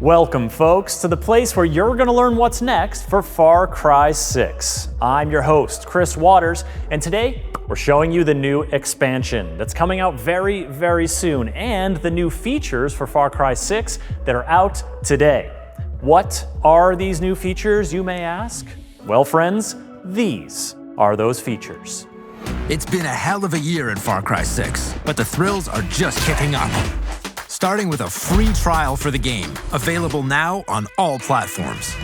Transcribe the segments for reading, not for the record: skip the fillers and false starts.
Welcome, folks, to the place where you're going to learn what's next for Far Cry 6. I'm your host, Chris Waters, and today we're showing you the new expansion that's coming out very, very soon, and the new features for Far Cry 6 that are out today. What are these new features, you may ask? Well, friends, these are those features. It's been a hell of a year in Far Cry 6, but the thrills are just kicking up. Starting with a free trial for the game, available now on all platforms.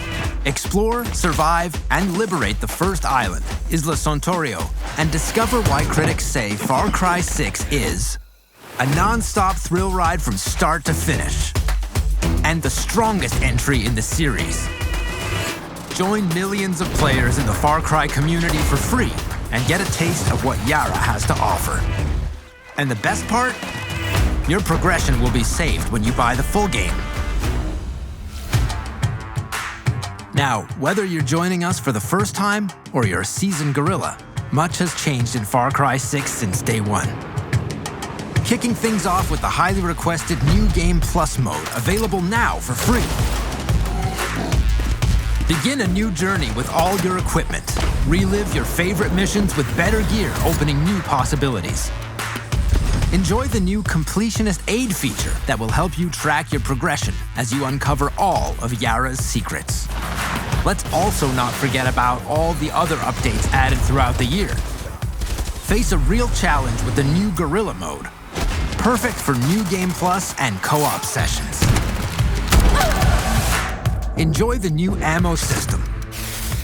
Explore, survive, and liberate the first island, Isla Sontorio, and discover why critics say Far Cry 6 is a non-stop thrill ride from start to finish, and the strongest entry in the series. Join millions of players in the Far Cry community for free and get a taste of what Yara has to offer. And the best part? Your progression will be saved when you buy the full game. Now, whether you're joining us for the first time or you're a seasoned gorilla, much has changed in Far Cry 6 since day one. Kicking things off with the highly requested New Game Plus mode, available now for free. Begin a new journey with all your equipment. Relive your favorite missions with better gear, opening new possibilities. Enjoy the new Completionist Aid feature that will help you track your progression as you uncover all of Yara's secrets. Let's also not forget about all the other updates added throughout the year. Face a real challenge with the new Guerrilla mode, perfect for New Game Plus and co-op sessions. Enjoy the new ammo system.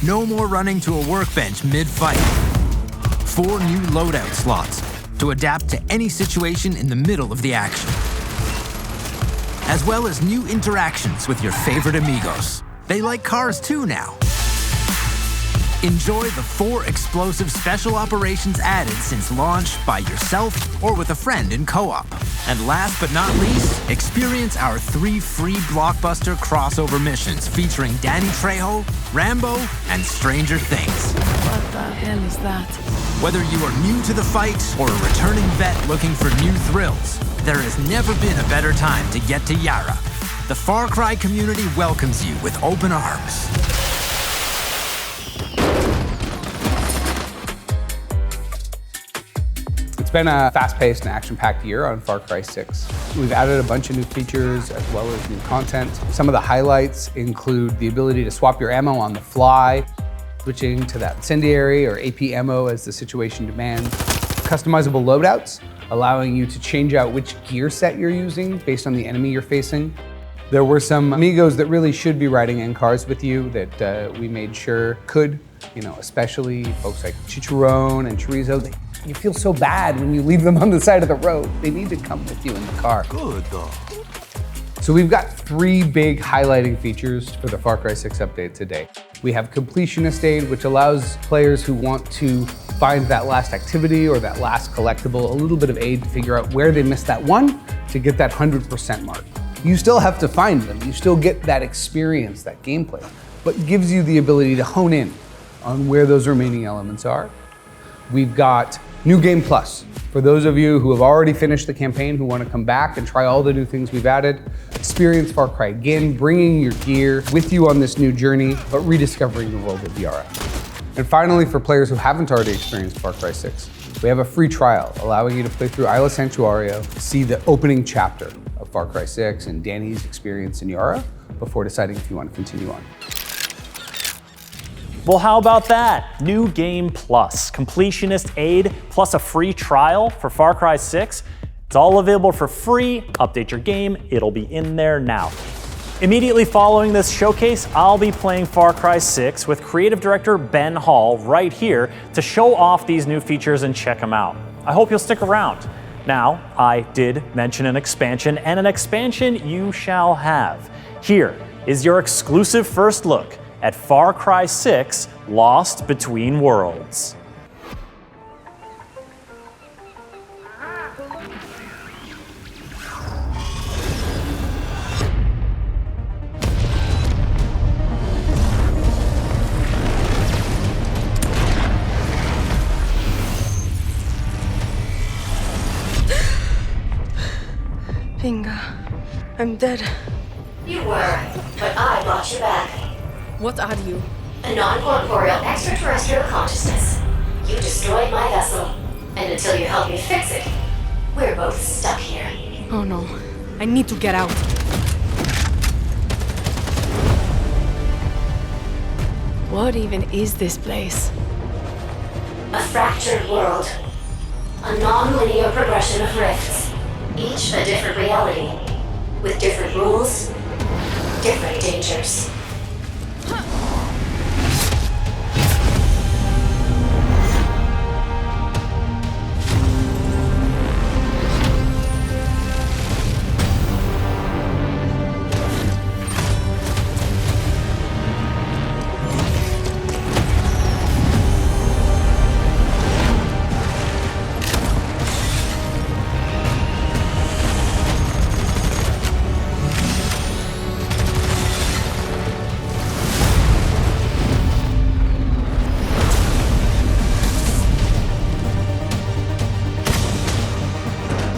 No more running to a workbench mid-fight. 4 new loadout slots to adapt to any situation in the middle of the action. As well as new interactions with your favorite amigos. They like cars too now. Enjoy the 4 explosive special operations added since launch by yourself or with a friend in co-op. And last but not least, experience our 3 free blockbuster crossover missions featuring Danny Trejo, Rambo, and Stranger Things. What the hell is that? Whether you are new to the fight or a returning vet looking for new thrills, there has never been a better time to get to Yara. The Far Cry community welcomes you with open arms. It's been a fast-paced and action-packed year on Far Cry 6. We've added a bunch of new features as well as new content. Some of the highlights include the ability to swap your ammo on the fly, switching to that incendiary or AP ammo as the situation demands. Customizable loadouts, allowing you to change out which gear set you're using based on the enemy you're facing. There were some amigos that really should be riding in cars with you that we made sure could, especially folks like Chicharron and Chorizo. You feel so bad when you leave them on the side of the road. They need to come with you in the car. Good though. So we've got 3 big highlighting features for the Far Cry 6 update today. We have Completionist Aid, which allows players who want to find that last activity or that last collectible a little bit of aid to figure out where they missed that one to get that 100% mark. You still have to find them. You still get that experience, that gameplay, but gives you the ability to hone in on where those remaining elements are. We've got New Game Plus. For those of you who have already finished the campaign, who want to come back and try all the new things we've added, experience Far Cry again, bringing your gear with you on this new journey, but rediscovering the world of Yara. And finally, for players who haven't already experienced Far Cry 6, we have a free trial allowing you to play through Isla Santuario, see the opening chapter of Far Cry 6 and Danny's experience in Yara before deciding if you want to continue on. Well, how about that? New Game Plus, Completionist Aid, plus a free trial for Far Cry 6. It's all available for free. Update your game, it'll be in there now. Immediately following this showcase, I'll be playing Far Cry 6 with creative director Ben Hall right here to show off these new features and check them out. I hope you'll stick around. Now, I did mention an expansion, and an expansion you shall have. Here is your exclusive first look at Far Cry 6 Lost Between Worlds. Bingo. I'm dead. You were, but I brought you back. What are you? A non-corporeal extraterrestrial consciousness. You destroyed my vessel, and until you help me fix it, we're both stuck here. Oh no. I need to get out. What even is this place? A fractured world. A non-linear progression of rifts. Each a different reality. With different rules, different dangers.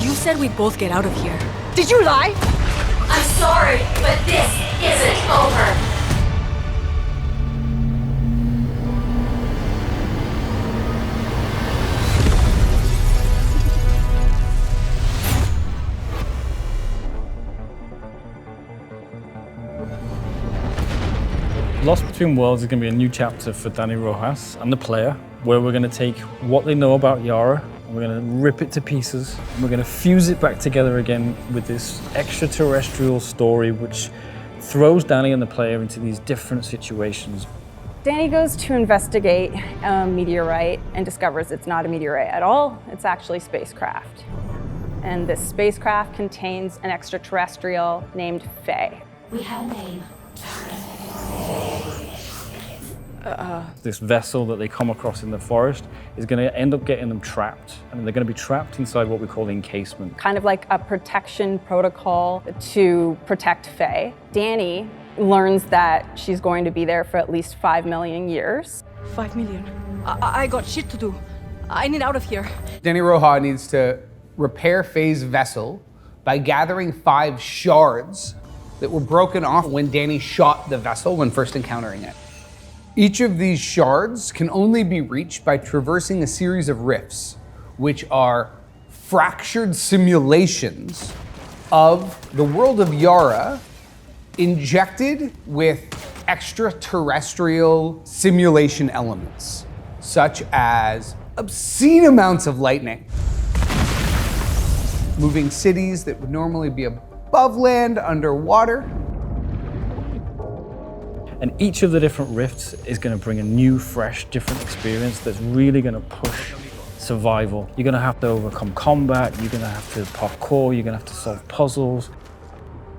You said we both get out of here. Did you lie? I'm sorry, but this isn't over. Lost Between Worlds is going to be a new chapter for Dani Rojas and the player, where we're going to take what they know about Yara, and we're going to rip it to pieces, and we're going to fuse it back together again with this extraterrestrial story which throws Dani and the player into these different situations. Dani goes to investigate a meteorite and discovers it's not a meteorite at all, it's actually spacecraft. And this spacecraft contains an extraterrestrial named Faye. We have a name. This vessel that they come across in the forest is going to end up getting them trapped. And they're going to be trapped inside what we call the encasement. Kind of like a protection protocol to protect Faye. Dani learns that she's going to be there for at least 5 million years. 5 million. I got shit to do. I need out of here. Dani Rojas needs to repair Faye's vessel by gathering 5 shards that were broken off when Dani shot the vessel when first encountering it. Each of these shards can only be reached by traversing a series of rifts, which are fractured simulations of the world of Yara injected with extraterrestrial simulation elements, such as obscene amounts of lightning, moving cities that would normally be above land underwater. And each of the different rifts is going to bring a new, fresh, different experience that's really going to push survival. You're going to have to overcome combat, you're going to have to parkour, you're going to have to solve puzzles.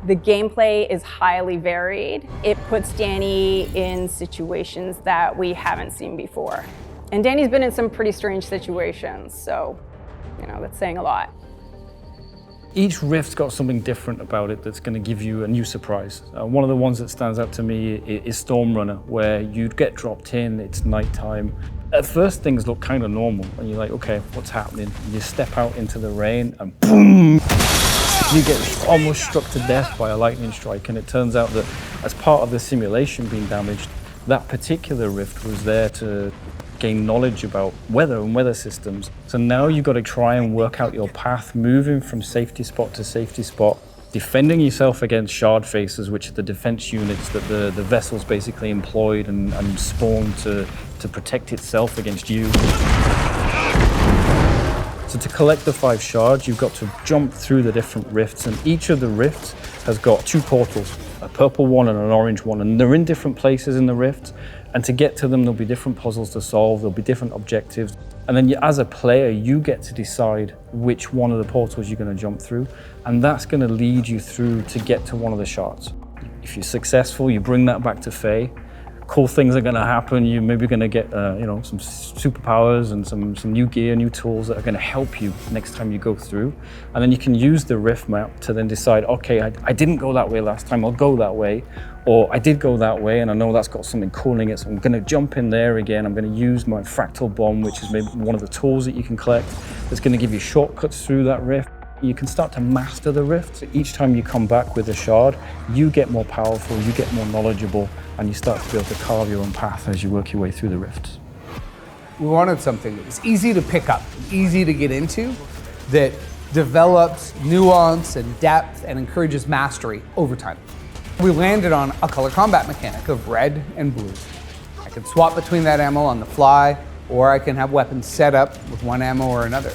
The gameplay is highly varied. It puts Dani in situations that we haven't seen before. And Dani's been in some pretty strange situations, so, that's saying a lot. Each rift's got something different about it that's going to give you a new surprise. One of the ones that stands out to me is Storm Runner, where you'd get dropped in, it's nighttime. At first things look kind of normal, and you're like, okay, what's happening? You step out into the rain, and boom! You get almost struck to death by a lightning strike, and it turns out that as part of the simulation being damaged, that particular rift was there to gain knowledge about weather and weather systems. So now you've got to try and work out your path, moving from safety spot to safety spot, defending yourself against shard faces, which are the defense units that the vessel's basically employed and spawned to protect itself against you. So to collect the 5 shards, you've got to jump through the different rifts, and each of the rifts has got 2 portals, a purple one and an orange one, and they're in different places in the rift. And to get to them, there'll be different puzzles to solve, there'll be different objectives. And then as a player, you get to decide which one of the portals you're going to jump through, and that's going to lead you through to get to one of the shards. If you're successful, you bring that back to Faye. Cool things are going to happen. You're maybe going to get some superpowers and some new gear, new tools that are going to help you next time you go through. And then you can use the rift map to then decide, okay, I didn't go that way last time, I'll go that way. Or I did go that way and I know that's got something cool in it, so I'm going to jump in there again. I'm going to use my fractal bomb, which is maybe one of the tools that you can collect that's going to give you shortcuts through that rift. You can start to master the rift. Each time you come back with a shard, you get more powerful, you get more knowledgeable, and you start to be able to carve your own path as you work your way through the rifts. We wanted something that was easy to pick up, easy to get into, that develops nuance and depth and encourages mastery over time. We landed on a color combat mechanic of red and blue. I can swap between that ammo on the fly, or I can have weapons set up with one ammo or another.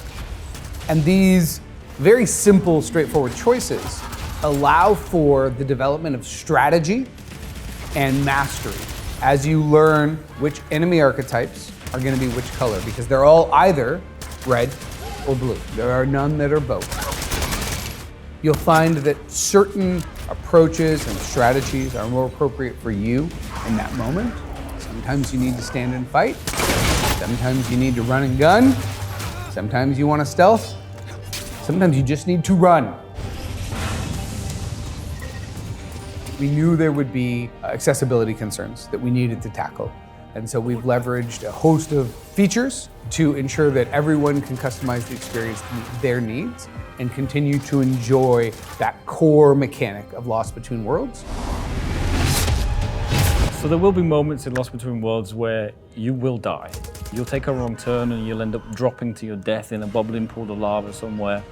And these very simple, straightforward choices allow for the development of strategy and mastery as you learn which enemy archetypes are going to be which color, because they're all either red or blue. There are none that are both. You'll find that certain approaches and strategies are more appropriate for you in that moment. Sometimes you need to stand and fight. Sometimes you need to run and gun. Sometimes you want to stealth. Sometimes you just need to run. We knew there would be accessibility concerns that we needed to tackle. And so we've leveraged a host of features to ensure that everyone can customize the experience to meet their needs and continue to enjoy that core mechanic of Lost Between Worlds. So there will be moments in Lost Between Worlds where you will die. You'll take a wrong turn and you'll end up dropping to your death in a bubbling pool of lava somewhere.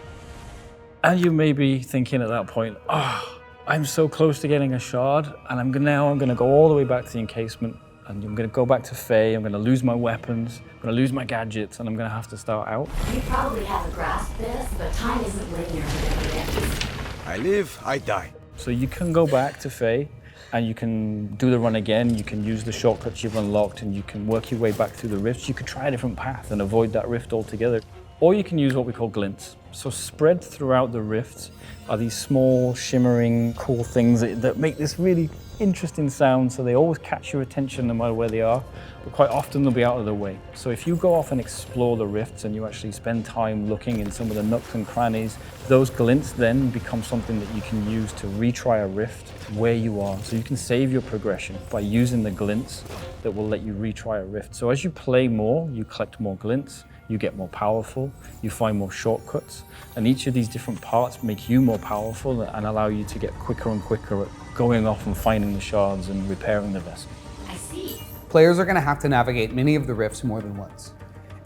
And you may be thinking at that point, oh, I'm so close to getting a shard, and I'm gonna go all the way back to the encasement, and I'm gonna go back to Faye, I'm gonna lose my weapons, I'm gonna lose my gadgets, and I'm gonna have to start out. You probably haven't grasped this, but time isn't linear for different entities. I live, I die. So you can go back to Faye, and you can do the run again, you can use the shortcuts you've unlocked, and you can work your way back through the rifts. You could try a different path and avoid that rift altogether. Or you can use what we call glints. So spread throughout the rifts are these small, shimmering, cool things that make this really interesting sound, so they always catch your attention no matter where they are, but quite often they'll be out of the way. So if you go off and explore the rifts and you actually spend time looking in some of the nooks and crannies, those glints then become something that you can use to retry a rift where you are. So you can save your progression by using the glints that will let you retry a rift. So as you play more, you collect more glints, you get more powerful, you find more shortcuts, and each of these different parts make you more powerful and allow you to get quicker and quicker at going off and finding the shards and repairing the vessel. I see. Players are going to have to navigate many of the rifts more than once.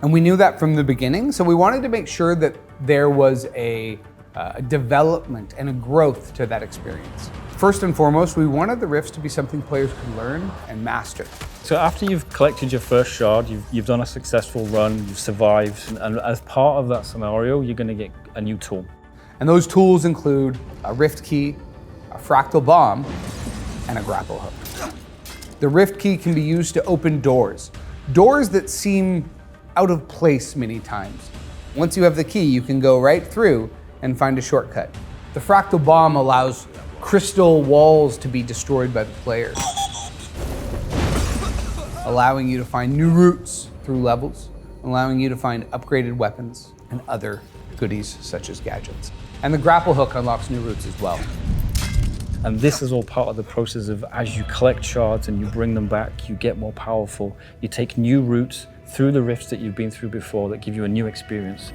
And we knew that from the beginning, so we wanted to make sure that there was a development and a growth to that experience. First and foremost, we wanted the rifts to be something players could learn and master. So after you've collected your first shard, you've done a successful run, you've survived, and as part of that scenario, you're going to get a new tool. And those tools include a rift key, a fractal bomb, and a grapple hook. The rift key can be used to open doors that seem out of place many times. Once you have the key, you can go right through and find a shortcut. The fractal bomb allows crystal walls to be destroyed by the players, allowing you to find new routes through levels, allowing you to find upgraded weapons and other goodies such as gadgets. And the grapple hook unlocks new routes as well. And this is all part of the process of as you collect shards and you bring them back, you get more powerful, you take new routes through the rifts that you've been through before that give you a new experience.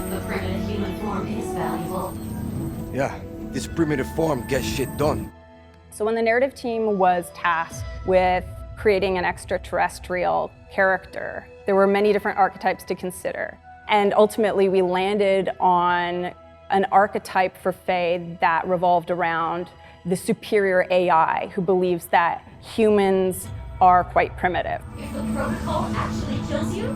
The primitive human form is valuable. Yeah, this primitive form gets shit done. So when the narrative team was tasked with creating an extraterrestrial character, there were many different archetypes to consider. And ultimately we landed on an archetype for Faye that revolved around the superior AI who believes that humans are quite primitive. If the protocol actually kills you,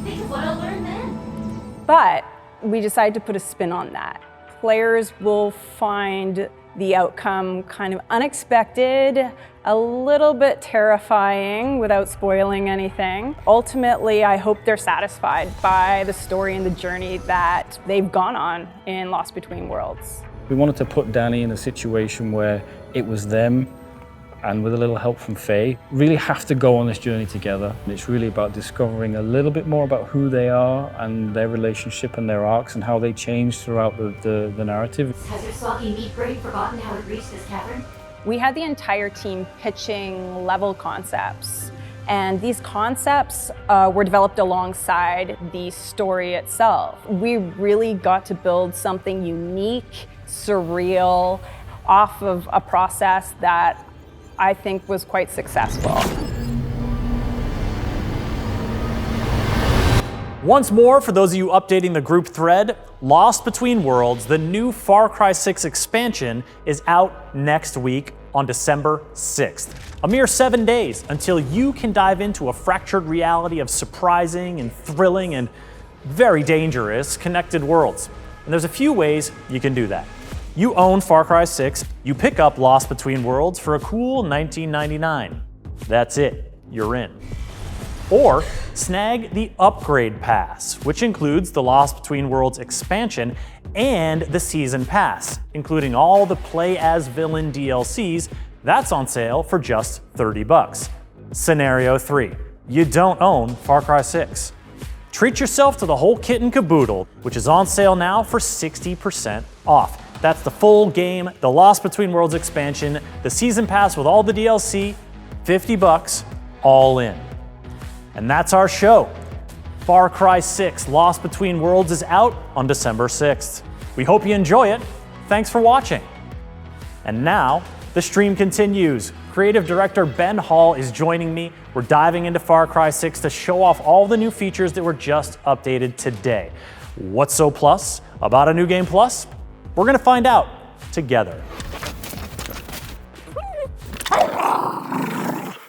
think of what I'll learn then. But we decided to put a spin on that. Players will find the outcome kind of unexpected, a little bit terrifying without spoiling anything. Ultimately, I hope they're satisfied by the story and the journey that they've gone on in Lost Between Worlds. We wanted to put Danny in a situation where it was them, and with a little help from Faye, really have to go on this journey together. And it's really about discovering a little bit more about who they are and their relationship and their arcs and how they change throughout the narrative. Has your soggy meat brain forgotten how it reached this cavern? We had the entire team pitching level concepts And these concepts were developed alongside the story itself. We really got to build something unique, surreal, off of a process that I think was quite successful. Once more, for those of you updating the group thread, Lost Between Worlds, the new Far Cry 6 expansion, is out next week on December 6th. A mere 7 days until you can dive into a fractured reality of surprising and thrilling and very dangerous connected worlds. And there's a few ways you can do that. You own Far Cry 6, you pick up Lost Between Worlds for a cool $19.99. That's it, you're in. Or snag the Upgrade Pass, which includes the Lost Between Worlds expansion and the Season Pass, including all the Play As Villain DLCs. That's on sale for just $30. Scenario 3. You don't own Far Cry 6. Treat yourself to the whole kit and caboodle, which is on sale now for 60% off. That's the full game, the Lost Between Worlds expansion, the Season Pass with all the DLC, $50, all in. And that's our show. Far Cry 6 Lost Between Worlds is out on December 6th. We hope you enjoy it. Thanks for watching. And now, the stream continues. Creative director Ben Hall is joining me. We're diving into Far Cry 6 to show off all the new features that were just updated today. What's so plus about a new game plus? We're gonna find out together.